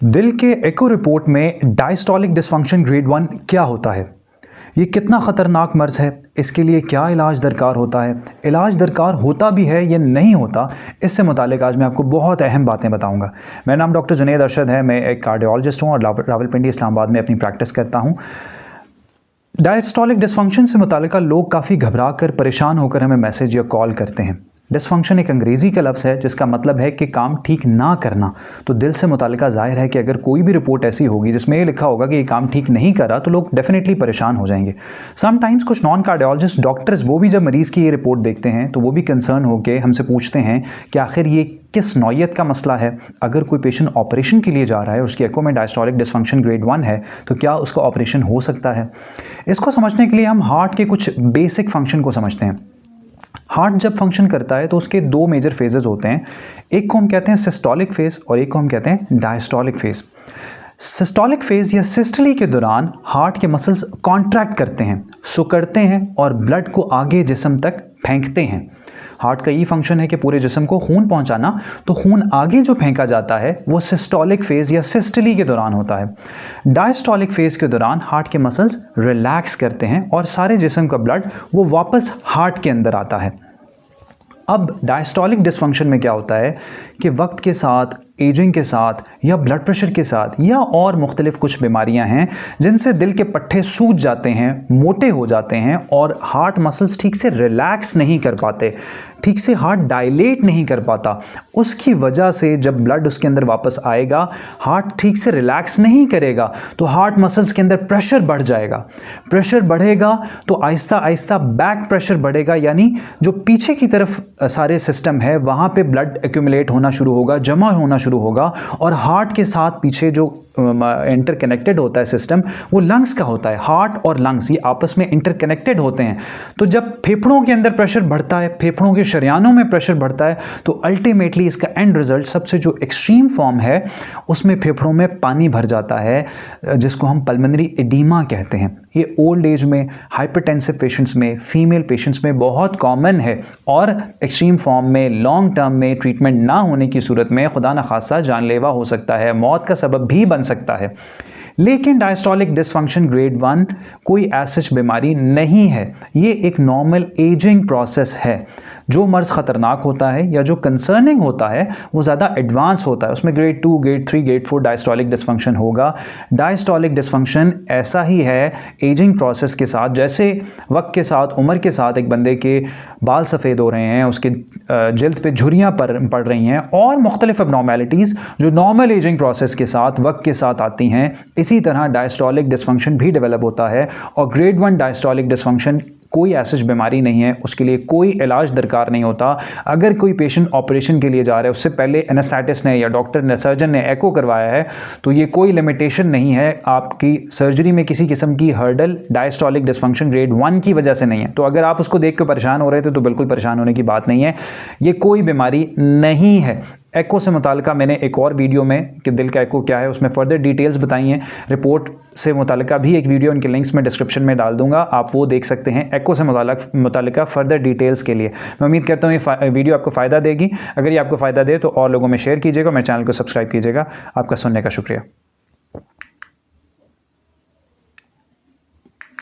दिल के एको रिपोर्ट में डायस्टोलिक डिसफंक्शन ग्रेड 1 क्या होता है? ये कितना ख़तरनाक मर्ज़ है? इसके लिए क्या इलाज दरकार होता है? इलाज दरकार होता भी है या नहीं होता, इससे मुतालिक आज मैं आपको बहुत अहम बातें बताऊंगा। मेरा नाम डॉक्टर जुनैद अरशद है। मैं एक कार्डियोलॉजिस्ट हूँ और रावलपिंडी इस्लामाबाद में अपनी प्रैक्टिस करता हूँ। डायस्टोलिक डिसफंक्शन से मुतालिका लोग काफ़ी घबरा कर, परेशान होकर हमें मैसेज या कॉल करते हैं। डिसफंक्शन एक अंग्रेज़ी का लफ्ज़ है जिसका मतलब है कि काम ठीक ना करना। तो दिल से मुतालिका ज़ाहिर है कि अगर कोई भी रिपोर्ट ऐसी होगी जिसमें ये लिखा होगा कि ये काम ठीक नहीं करा, तो लोग डेफिनेटली परेशान हो जाएंगे। समटाइम्स कुछ नॉन कार्डियोलॉजिस्ट डॉक्टर्स वो भी जब मरीज़ की ये रिपोर्ट देखते हैं तो वो भी कंसर्न होकर हमसे पूछते हैं कि आखिर ये किस नौयत का मसला है। अगर कोई पेशेंट ऑपरेशन के लिए जा रहा है और उसकी एको में डायस्टोलिक डिसफंक्शन ग्रेड 1 है, तो क्या उसका ऑपरेशन हो सकता है? इसको समझने के लिए हम हार्ट के कुछ बेसिक फंक्शन को समझते हैं। हार्ट जब फंक्शन करता है तो उसके दो मेजर फेजेस होते हैं। एक को हम कहते हैं सिस्टोलिक फेज और एक को हम कहते हैं डायस्टोलिक फेज। सिस्टोलिक फेज या सिस्टली के दौरान हार्ट के मसल्स कॉन्ट्रैक्ट करते हैं, सुकड़ते हैं और ब्लड को आगे जिस्म तक फेंकते हैं। हार्ट का ये फंक्शन है कि पूरे जिस्म को खून पहुंचाना, तो खून आगे जो फेंका जाता है वो सिस्टोलिक फेज या सिस्टली के दौरान होता है। डायस्टोलिक फेज के दौरान हार्ट के मसल्स रिलैक्स करते हैं और सारे जिस्म का ब्लड वो वापस हार्ट के अंदर आता है। अब डायस्टोलिक डिसफंक्शन में क्या होता है कि वक्त के साथ, एजिंग के साथ या ब्लड प्रेशर के साथ या और मुख्तलिफ कुछ बीमारियां हैं जिनसे दिल के पट्टे सूज जाते हैं, मोटे हो जाते हैं और हार्ट मसल्स ठीक से रिलैक्स नहीं कर पाते, ठीक से हार्ट डायलेट नहीं कर पाता। उसकी वजह से जब ब्लड उसके अंदर वापस आएगा, हार्ट ठीक से रिलैक्स नहीं करेगा तो हार्ट मसल्स के अंदर प्रेशर बढ़ जाएगा। प्रेशर बढ़ेगा तो आहिस्ता आहिस्ता बैक प्रेशर बढ़ेगा, यानी जो पीछे की तरफ सारे सिस्टम है वहाँ पे ब्लड एक्यूमुलेट होना शुरू होगा, जमा होना शुरू होगा और हार्ट के साथ पीछे जो इंटरकनेक्टेड होता है सिस्टम, वो लंग्स का होता है। हार्ट और लंग्स ये आपस में इंटरकनेक्टेड होते हैं। तो जब फेफड़ों के अंदर प्रेशर बढ़ता है, फेफड़ों के शरियानों में प्रेशर बढ़ता है, तो अल्टीमेटली इसका एंड रिजल्ट सबसे जो एक्सट्रीम फॉर्म है उसमें फेफड़ों में पानी भर जाता है, जिसको हम पल्मोनरी एडीमा कहते हैं। ये ओल्ड एज में, हाइपरटेंसिव पेशेंट्स में, फीमेल पेशेंट्स में बहुत कॉमन है और एक्सट्रीम फॉर्म में लॉन्ग टर्म में ट्रीटमेंट ना होने की सूरत में खुदा न खासा जानलेवा हो सकता है, मौत का सबब भी बन सकता है। लेकिन डायस्टोलिक डिसफंक्शन ग्रेड 1 कोई ऐसी बीमारी नहीं है। ये एक नॉर्मल एजिंग प्रोसेस है। जो मर्ज़ ख़तरनाक होता है या जो कंसर्निंग होता है वो ज़्यादा एडवांस होता है, उसमें grade 2, grade 3, grade 4 diastolic dysfunction होगा। डायस्टोलिक डिसफंक्शन ऐसा ही है एजिंग प्रोसेस के साथ, जैसे वक्त के साथ, उम्र के साथ एक बंदे के बाल सफ़ेद हो रहे हैं, उसके जल्द पे झुर्रियाँ पड़ रही हैं और मुख्तलिफ एबनॉर्मेलिटीज़ जो नॉर्मल एजिंग प्रोसेस के साथ, वक्त के साथ आती हैं, इसी तरह डायस्टोलिक डिसफंक्शन भी डेवलप होता है। और ग्रेड 1 डायस्टोलिक डिसफंक्शन कोई ऐसी बीमारी नहीं है, उसके लिए कोई इलाज दरकार नहीं होता। अगर कोई पेशेंट ऑपरेशन के लिए जा रहा है, उससे पहले एनेस्थेटिस्ट ने या डॉक्टर ने, सर्जन ने एको करवाया है, तो ये कोई लिमिटेशन नहीं है। आपकी सर्जरी में किसी किस्म की हर्डल डायस्टोलिक डिसफंक्शन ग्रेड 1 की वजह से नहीं है। तो अगर आप उसको देख कर परेशान हो रहे थे तो बिल्कुल परेशान होने की बात नहीं है, ये कोई बीमारी नहीं है। एको से मुतालिका मैंने एक और वीडियो में कि दिल का एको क्या है उसमें फ़र्दर डिटेल्स बताई हैं। रिपोर्ट से मुतालिका भी एक वीडियो, उनके लिंक्स में डिस्क्रिप्शन में डाल दूंगा, आप वो देख सकते हैं एको से मुतालिका फ़र्दर डिटेल्स के लिए। मैं उम्मीद करता हूँ ये वीडियो आपको फ़ायदा देगी। अगर ये आपको फ़ायदा दे तो और लोगों में शेयर कीजिएगा, मेरे चैनल को सब्सक्राइब कीजिएगा। आपका सुनने का शुक्रिया।